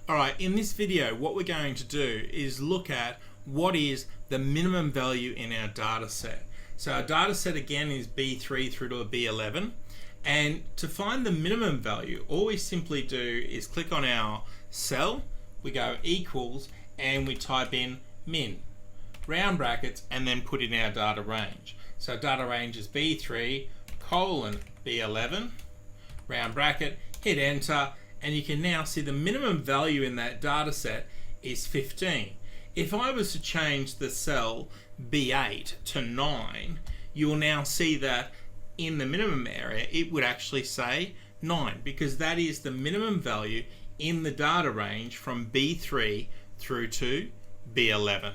Alright, in this video what we're going to do is look at what is the minimum value in our data set. So our data set again is B3 through to a B11, and to find the minimum value all we simply do is click on our cell, we go equals and we type in min, round brackets, and then put in our data range. So data range is B3 colon B11, round bracket, hit enter, and you can now see the minimum value in that data set is 15. If I was to change the cell B8 to 9, you will now see that in the minimum area it would actually say 9, because that is the minimum value in the data range from B3 through to B11.